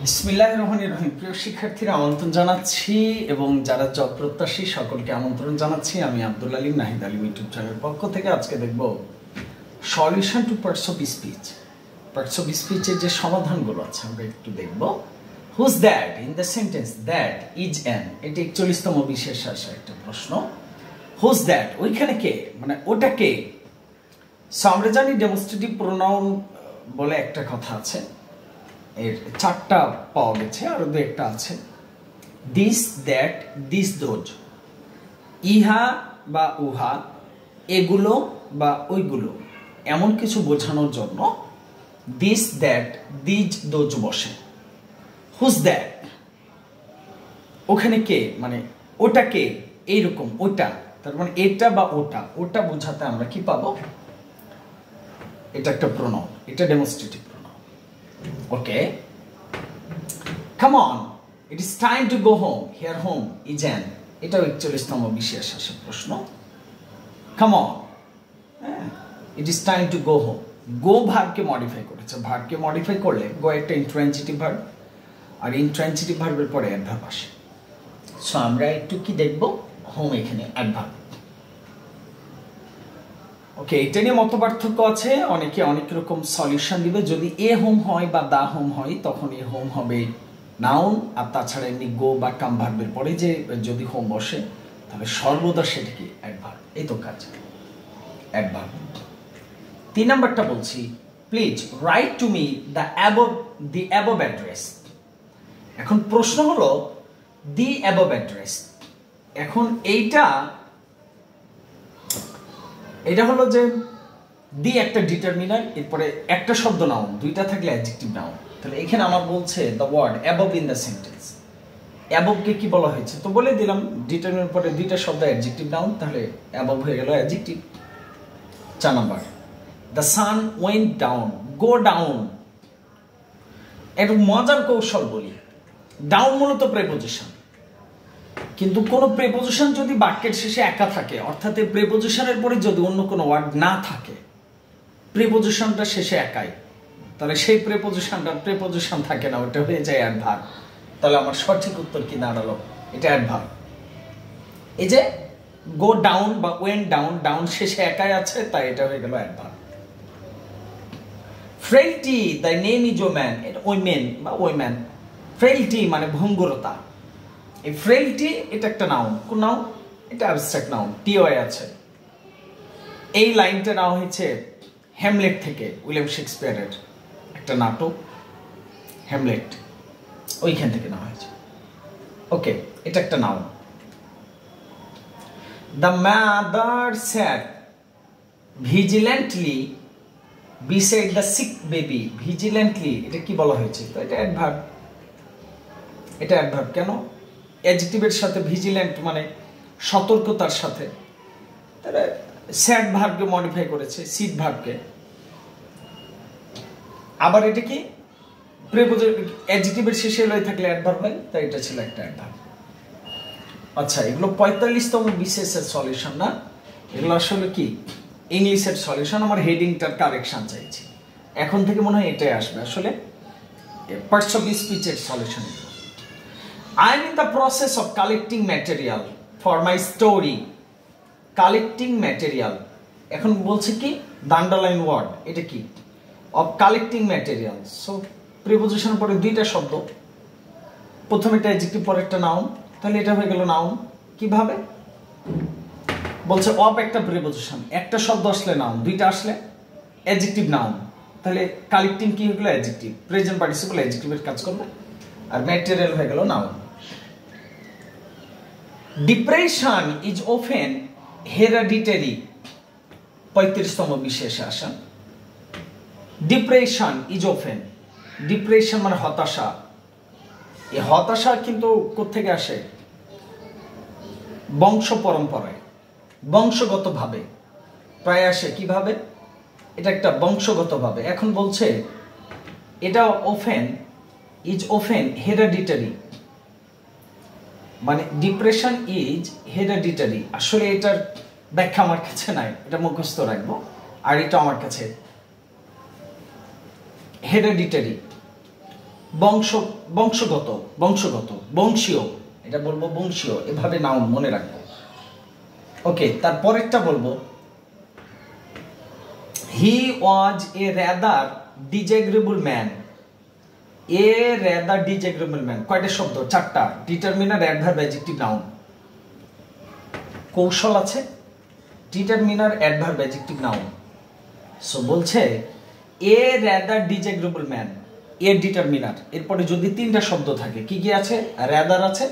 বিসমিল্লাহির রহমানির রহিম। প্রিয় শিক্ষার্থীরা, আমন্ত্রণ জানাচ্ছি এবং যারা জব প্রত্যাশী সকলকে আমন্ত্রণ জানাচ্ছি। আমি আব্দুল আলিম, নাহিদ আলিম ইউটিউব চ্যানেলের পক্ষ থেকে আজকে দেখব solution to parts of speech. Parts of স্পিচের যে সমাধানগুলো আছে আমরা একটু দেখব। Whose that in the sentence that is an, এটি 41তম বিশেষ আসা একটা প্রশ্ন। হুজ দ্যাট, ওইখানে কে, মানে ওটা কে। সো আমরা জানি ডেমনস্ট্রেটিভ প্রোনাউন বলে একটা কথা আছে, এর চারটা পাওয়া গেছে, আরো দু একটা আছে। This, that, this, those. ইহা বা উহা, এগুলো বা ওইগুলো, এমন কিছু বোঝানোর জন্য দিস, দ্যাট, দিজ, দোজ বসে। হুজ দ্যাট, ওখানে কে, মানে ওটা কে, এইরকম ওটা, তার মানে এটা বা ওটা, ওটা বোঝাতে আমরা কি পাবো? এটা একটা প্রোনাউন, এটা demonstrative pronoun. Okay, come on, it is time to go home. Here home is an, এটাও 41তম বিশেষ আসে প্রশ্ন। come on, it is time to go home. go ভার্বকে মডিফাই করেছে, ভার্বকে মডিফাই করলে go একটা ইন্ট্রানজিটিভ ভার্ব, আর ইন্ট্রানজিটিভ ভার্বের পরে অ্যাডভার্ব আসে। সো আমরা একটু কি দেখব, হোম এখানে অ্যাডভার্ব। ওকে, এটা নিয়ে মত পার্থক্য আছে, অনেকে অনেক রকম সলিউশন দিবে। যদি এ হোম হয় বা দা হোম হয় তখন এ হোম হবে নাউন, আর তাছাড়া এমনি গো বা কাম ভার্বের পরে যে যদি হোম বসে তাহলে সর্বদা সেটা কি অ্যাডভার্ব। এই তো কাজ, অ্যাডভার্ব। 3 নাম্বারটা বলছি, please write to me the above address. এখন প্রশ্ন হলো দি অ্যাবভ অ্যাড্রেস। এখন এটা হলো যে দি একটা ডিটারমিনার, এরপরে একটা শব্দ নাউন, দুইটা থাকলে অ্যাডজেক্টিভ নাউন। তাহলে এখানে আমার বলছে the word above in the sentence. অ্যাবভকে কি বলা হয়েছে তো বলে দিলাম, ডিটারমিনার পরে দুইটা শব্দ অ্যাডজেক্টিভ নাউন, তাহলে অ্যাবভ হয়ে গেল adjective. 4 number, the sun went down. Go down, একটু মজার কৌশল বলি। ডাউন মূলত প্রেপোজিশন, কিন্তু কোন প্রেপোজিশন যদি বাক্যের শেষে একা থাকে, অর্থাৎ এই প্রেপোজিশনের পরে যদি অন্য কোনো ওয়ার্ড না থাকে, প্রেপোজিশনটা শেষে একাই, তাহলে সেই প্রেপোজিশন থাকে না, ওটা হয়ে যায় অ্যাডভার্ব। তাহলে আমার সঠিক উত্তর কি দাঁড়ালো? এটা অ্যাডভার্ব। এই যে গো ডাউন বা ওয়েন্ট ডাউন, ডাউন শেষে একাই আছে, তাই এটা হয়ে গেল adverb. Frailty, the name is woman, এটা ওইমেন বা ওইম্যান। ফ্রেইলটি মানে ভঙ্গুরতা। এই ফ্রেইলটি এটা একটা নাউন, কোন নাউন? এটা অ্যাবস্ট্রাক্ট নাউন, টিওয়াই আছে। এই লাইনটা নেওয়া হয়েছে হ্যামলেট থেকে, উইলিয়াম শেক্সপিয়ারের একটা নাটক হ্যামলেট, ওইখান থেকে নেওয়া হয়েছে। ওকে, এটা একটা noun. The mother sat vigilantly beside the sick baby. Vigilantly এটা কি বলা হয়েছে? তো এটা অ্যাডভার্ব। এটা অ্যাডভার্ব কেন? অ্যাডজেক্টিভের সাথে ভিজিল্যান্ট মানে সতর্কতার সাথে, তারা স্যাড ভার্বকে মডিফাই করেছে, সিড ভার্বকে। আবার এটা কি অ্যাডজেক্টিভের শেষে লয়ে থাকলে অ্যাডভার্ব হয়, তাই এটা ছিল একটা অ্যাডভার্ব। আচ্ছা, এগুলো 45তম বিশেষের সলিউশন না, এগুলো আসলে কি ইংলিশের সলিউশন। আমার হেডিংটার কারেকশন চাইছি, এখন থেকে মনে হয় এটাই আসবে। আসলে পার্টস অফ স্পিচের solution. I am in the process of collecting material for my story. Collecting material, এখন বলছে কি the underline word, এটা কি of collecting material। So preposition পরে দুইটা শব্দ, প্রথমে একটা অ্যাডজেক্টিভ পরে একটা নাউন, তাহলে এটা হয়ে গেল নাউন। কিভাবে বলছে? অফ একটা প্রিপোজিশন, একটা শব্দ আসলে নাউন, দুইটা আসলে অ্যাডজেক্টিভ নাউন, তাহলে কালেক্টিং কি হয়ে গেল? অ্যাডজেক্টিভ। প্রেজেন্ট পার্টিসিপল অ্যাডজেক্টিভের কাজ করবে, আর ম্যাটেরিয়াল হয়ে গেল noun. Depression is often hereditary, 35তম বিশেষে আসা। ডিপ্রেশন ইজ অফেন, ডিপ্রেশন মানে হতাশা। এই হতাশা কিন্তু কোত্থেকে আসে? বংশ পরম্পরায়, বংশগতভাবে প্রায় আসে। কিভাবে? এটা একটা বংশগতভাবে। এখন বলছে এটা অফেন, ইজ অফেন হেরিডিটারি, মানে ডিপ্রেশন ইজ হেরিডিটারি। আসলে এটার ব্যাখ্যা আমার কাছে নাই, এটা মুখস্থ রাখবো। আর এটা আমার কাছে হেরিডিটারি বংশগত বংশীয়, এটা বলবো বংশীয়, এভাবে নাউন মনে রাখবো। ওকে, তারপরেরটা বলবো হি ওয়াজ এ রাদার ডিজেগ্রেবল ম্যান। এ রাদার ডিজেগ্রেবল ম্যান কয়টা শব্দ? চারটা। Determiner, adverb, adjective, noun. কৌশল আছে, determiner, adverb, adjective, noun. So বলছে এ রাদার ডিজেগ্রেবল ম্যান, এর ডিটারমিনার, এরপরে যদি তিনটা শব্দ থাকে, কি কি আছে? রাদার আছে,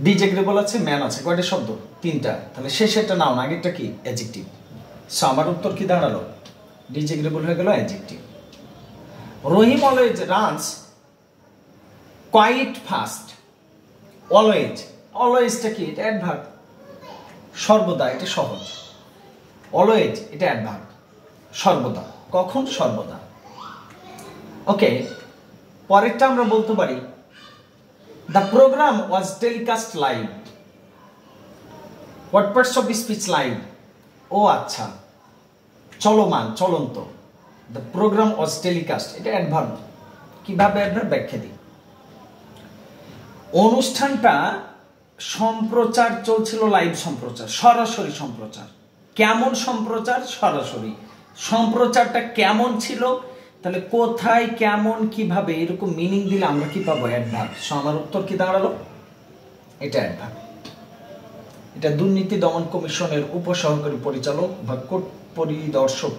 ডিজেগ্রেবল আছে, ম্যান আছে। কয়টা শব্দ? তিনটা। তাহলে শেষেরটা নাউন, আগেরটা কি? অ্যাডজেক্টিভ। সো আমার উত্তর কি দাঁড়ালো? ডিজেগ্রেবল হয়ে গেল adjective. Rahim always runs quite fast. Always, অলওয়েজটা কি? এটা অ্যাডভার্ব। সর্বদা, এটা সহজ। অলওয়েজ এটা অ্যাডভার্ব, সর্বদা। কখন? সর্বদা। ওকে, পরেরটা আমরা বলতে পারি the programme was telecast live. What parts of speech live? ও আচ্ছা, চলমান, চলন্ত। দ্য প্রোগ্রাম ওয়াজ টেলিকাস্ট, এটা অ্যাডভার্ব। কিভাবে অ্যাডভার্ব? ব্যাখ্যা দিই। অনুষ্ঠানটা সম্প্রচার চলছিল, লাইভ সম্প্রচার, সরাসরি সম্প্রচার। কেমন সম্প্রচার? সরাসরি। সম্প্রচারটা কেমন ছিল? তাহলে কোথায়, কেমন, কিভাবে, এরকম মিনিং দিলে আমরা কি পাবো? অ্যাডভার্ব। সো আমার উত্তর কি দাঁড়ালো? এটা অ্যাডভার্ব। এটা দুর্নীতি দমন কমিশনের উপসহকারী পরিচালক বা কোর্ট পরিদর্শক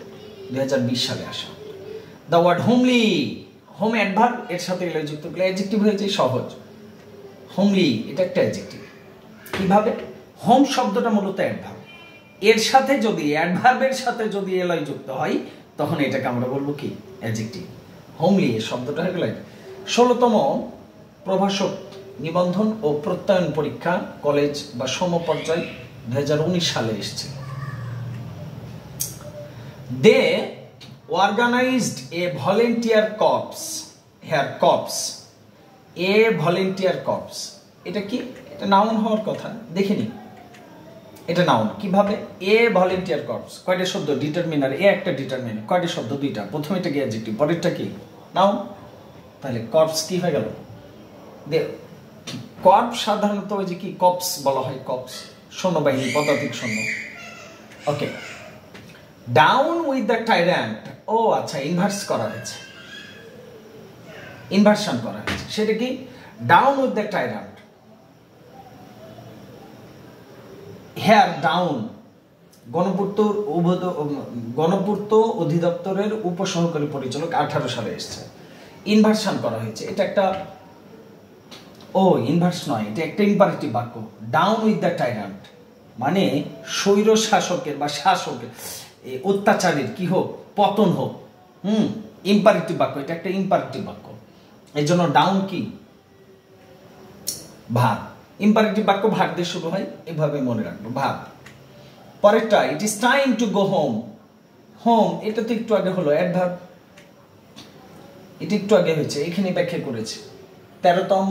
2020 সালে আসা। The word homely, home adverb, এর সাথে এলয় যুক্ত করলে অ্যাডজেক্টিভ হয়ে যায়, সহজ। হোমলি এটা একটা অ্যাডজেক্টিভ। কিভাবে? হোম শব্দটা মূলত অ্যাডভার্ব, এর সাথে যদি, অ্যাডভার্বের সাথে যদি এলয় যুক্ত হয়, তখন এটাকে আমরা বলবো কি? অ্যাডজেক্টিভ। হোমলি এর শব্দটা হয়ে গেল। 16তম প্রভাষক নিবন্ধন ও প্রত্যয়ন পরীক্ষা কলেজ বা সমপর্যায় 2019 সালে এসেছে। দে অর্গানাইজড এ ভলেন্টিয়ার কর্পস। হেয়ার কর্পস, এ ভলেন্টিয়ার কর্পস, এটা কি? এটা নাউন হওয়ার কথা, দেখিনি। এটা নাউন। কিভাবে? এ ভলেন্টিয়ার কর্পস। কয়টা শব্দ? ডিটারমিনার, এ একটা ডিটারমিনার। কয়টা শব্দ? দুইটা। প্রথমেটা কি? অ্যাডজেক্টিভ, পরেরটা কি? নাউন। তাহলে কর্পস কি হয়ে গেল? কর্প সাধারণত ওই যে কি কপস বলা হয়, কপস, সৈন্যবাহিনী, পদাতিক সৈন্য। Okay, down with the tyrant. ও আচ্ছা, ইনভার্স করা হয়েছে, ইনভার্সন করা হয়েছে। সেটা কি? Down with the tyrant. Hair down গণপূর্ত অধিদপ্তরের উপসহকারী পরিচালক 18 সালে এসেছে। ইনভার্সন করা হয়েছে, এটা একটা, ও ইনভার্স নয়, এটা একটা ইম্পারেটিভ বাক্য। ডাউন উইথ দ্য টাইরান্ট মানে স্বৈর শাসকের বা শাসকের, অত্যাচারীর কি হোক, পতন হোক। ইম্পারেটিভ বাক্য, এটা একটা ইম্পারেটিভ বাক্য। এর জন্য ডাউন কি? ভাব। ইম্পারেটিভ বাক্য ভাব দিয়ে শুরু হয়, এভাবে মনে রাখবো, ভাব। পরেরটা, it is time to go home. Home এটা তো একটু আগে হলো, অ্যাডভার্ব। এটা একটু আগে হয়েছে, এখানে ব্যাখ্যা করেছে। 13তম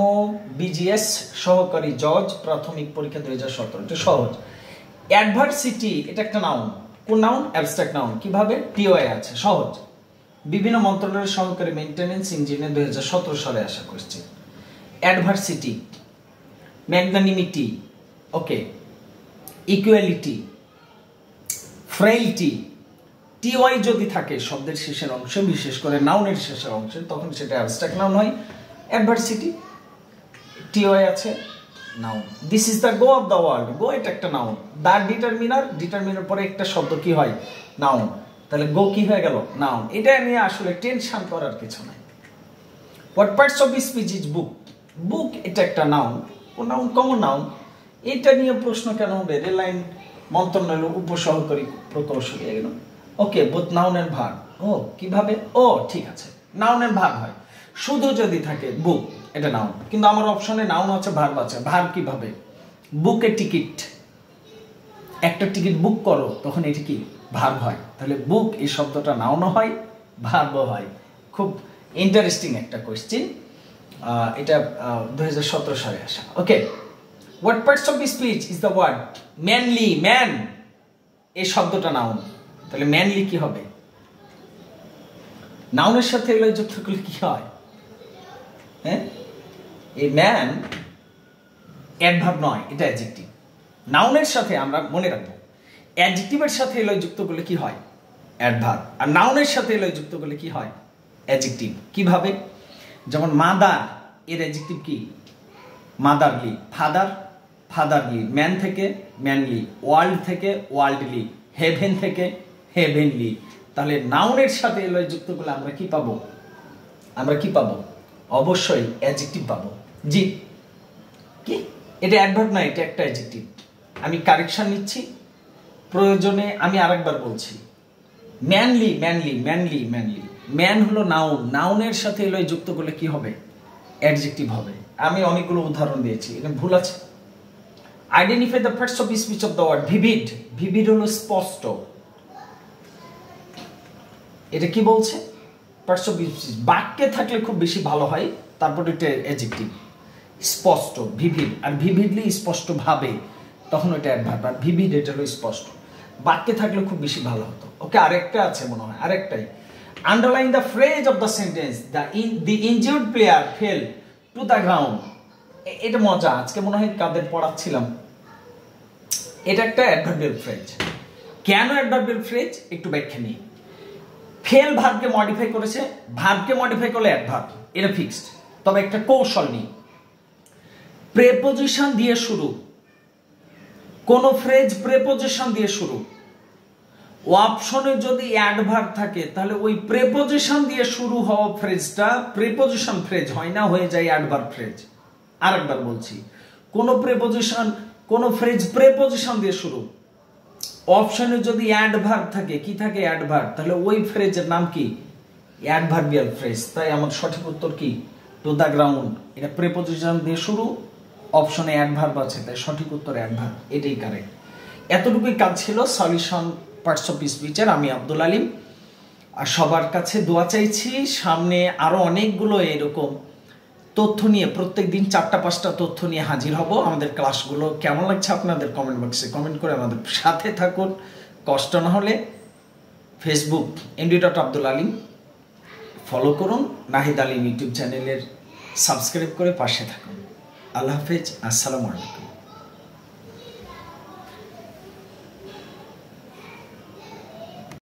বিজিএস সহকারী জজ প্রাথমিক পরীক্ষা 2017, এটা সহজ। অ্যাডভার্সিটি এটা একটা নাউন। কোন নাউন? Abstract noun. কিভাবে? টিওআই আছে, সহজ। বিভিন্ন মন্ত্রণালয়ের সহকারী মেইনটেনেন্স ইঞ্জিনিয়ার 2017 সালে আসা করছে। অ্যাডভার্সিটি, ম্যাগনানিমিটি, ওকে, ইকুয়ালিটি, ফ্রেইলটি। টিওআই যদি থাকে শব্দের শেষের অংশে, বিশেষ করে নাউনের শেষের অংশে, তখন সেটা অ্যাবস্ট্রাক্ট নাউন হয়। অ্যাডভার্সিটি, টিওআই আছে, noun. This is the go of the world. Go এটা একটা নাউন। দ্য ডিটারমিনার, ডিটারমিনার পরে একটা শব্দ কি হয়? নাউন। তাহলে গো কি হয়ে গেল? নাউন। এটা নিয়ে আসলে টেনশন করার কিছু নাই। What parts of speech is book. Book এটা একটা নাউন, কোন নাউন? Common noun. এটা নিয়ে প্রশ্ন কেন হবে? রেললাইন মন্ত্রণালয়ের উপসহকারী প্রকৌশলী এগুলো। ওকে, বোথ নাউন এন্ড ভার্ব। ও কিভাবে? ও ঠিক আছে, নাউন এন্ড ভার্ব হয়। শুধু যদি থাকে বুক, এটা নাউন। কিন্তু আমার অপশনে নাউন আছে, ভার্ব আছে। ভার্ব কিভাবে? বুকে টিকিট, একটা টিকিট বুক করো, তখন এটি কি? ভার্ব হয়। তাহলে বুক এই শব্দটা নাউনও হয়, ভার্বও হয়। খুব ইন্টারেস্টিং একটা কোয়েশ্চেন। এটা 2017 সালে আসা। Okay, what parts of speech is the word manly. Man এই শব্দটা নাউন, তাহলে ম্যানলি কি হবে? নাউনের সাথে এগুলো যুক্ত করলে কি হয়? হ্যাঁ, এই ম্যান অ্যাডভার্ব নয়, এটা অ্যাডজেক্টিভ। নাউনের সাথে আমরা মনে রাখবো, অ্যাডজেক্টিভের সাথে এলয় যুক্ত করলে কি হয়? অ্যাডভার্ব। আর নাউনের সাথে এলয় যুক্ত করলে কি হয়? অ্যাডজেক্টিভ। কিভাবে? যেমন মাদার, এর অ্যাডজেক্টিভ কি? মাদারলি। Father, fatherly. ম্যান থেকে ম্যানলি। ওয়ার্ল্ড থেকে ওয়ার্ল্ডলি। হেভেন থেকে হেভেনলি। তাহলে নাউনের সাথে এলয় যুক্ত করলে আমরা কি পাবো? আমরা কি পাবো? অবশ্যই অ্যাডজেক্টিভ পাবো। জি, কি এটা অ্যাডভার্ব না, এটা একটা অ্যাডজেক্টিভ। আমি কারেকশন নিচ্ছি, প্রয়োজনে আমি আরেকবার বলছি। Manly, manly, manly, manly. Man হলো নাউন, নাউনের সাথে এলয় যুক্ত করলে কি হবে? অ্যাডজেক্টিভ হবে। আমি অনেকগুলো উদাহরণ দিয়েছি, এটা ভুল আছে। Identify the parts of speech of the word. Vivid, vivid হলো স্পষ্ট। এটা কি বলছে? Parts of speech. বাক্যে থাকলে খুব বেশি ভালো হয়, তারপর এটা অ্যাডজেক্টিভ। স্পষ্ট, ভিভিড। আর ভিভিডলি স্পষ্ট ভাবে, তখন এটা অ্যাডভার্ব। আর ভিভিড এটা হলো স্পষ্ট। বাক্যে থাকলে খুব বেশি ভালো হতো। ওকে, আরেকটা আছে মনে হয়, আরেকটাই। Underline the phrase of the sentence, the injured player fell to the ground. এটা মজা, আজকে মনে হয় কাদের পড়াচ্ছিলাম। এটা একটা অ্যাডভার্বিয়াল ফ্রেজ। কেন অ্যাডভার্বিয়াল ফ্রেজ? একটু ব্যাখ্যা নিই। ফেল ভার্বকে মডিফাই করেছে, ভার্বকে মডিফাই করলে অ্যাডভার্ব, এটা ফিক্সড। তবে একটা কৌশল নিই, প্রেপোজিশন দিয়ে শুরু। কোন ফ্রেজ প্রেপোজিশন দিয়ে শুরু, অপশনে যদি অ্যাডভার্ব থাকে তাহলে ওই প্রেপোজিশন দিয়ে শুরু হওয়া ফ্রেজটা প্রেপোজিশন ফ্রেজ হয় না, হয়ে যায় অ্যাডভার্ব ফ্রেজ। আরেকবার বলছি, কোন প্রেপোজিশন, কোন ফ্রেজ প্রেপোজিশন দিয়ে শুরু, অপশনে যদি অ্যাডভার্ব থাকে, কি থাকে? অ্যাডভার্ব, তাহলে ওই ফ্রেজের নাম কি? Adverbial phrase. তাই আমার সঠিক উত্তর কি? Two the ground. এটা প্রেপোজিশন দিয়ে শুরু, অপশনে অ্যাডভার্ব আছে, তাই সঠিক উত্তর অ্যাডভার্ব, এটাই কারেক্ট। এতটুকুই কাজ ছিল সলিউশন পার্টস অফ স্পিচের। আমি আব্দুল আলিম, আর সবার কাছে দোয়া চাইছি। সামনে আরো অনেকগুলো এরকম তথ্য নিয়ে, প্রত্যেক দিন 4টা-5টা তথ্য নিয়ে হাজির হব। আমাদের ক্লাসগুলো কেমন লাগছে আপনাদের কমেন্ট বক্সে কমেন্ট করে আমাদের সাথে থাকুন। কষ্ট না হলে ফেসবুক md.abdulalim ফলো করুন, নাহিদ আলিম ইউটিউব চ্যানেলের সাবস্ক্রাইব করে পাশে থাকুন। আল্লাহ হাফেজ, আসসালামু আলাইকুম।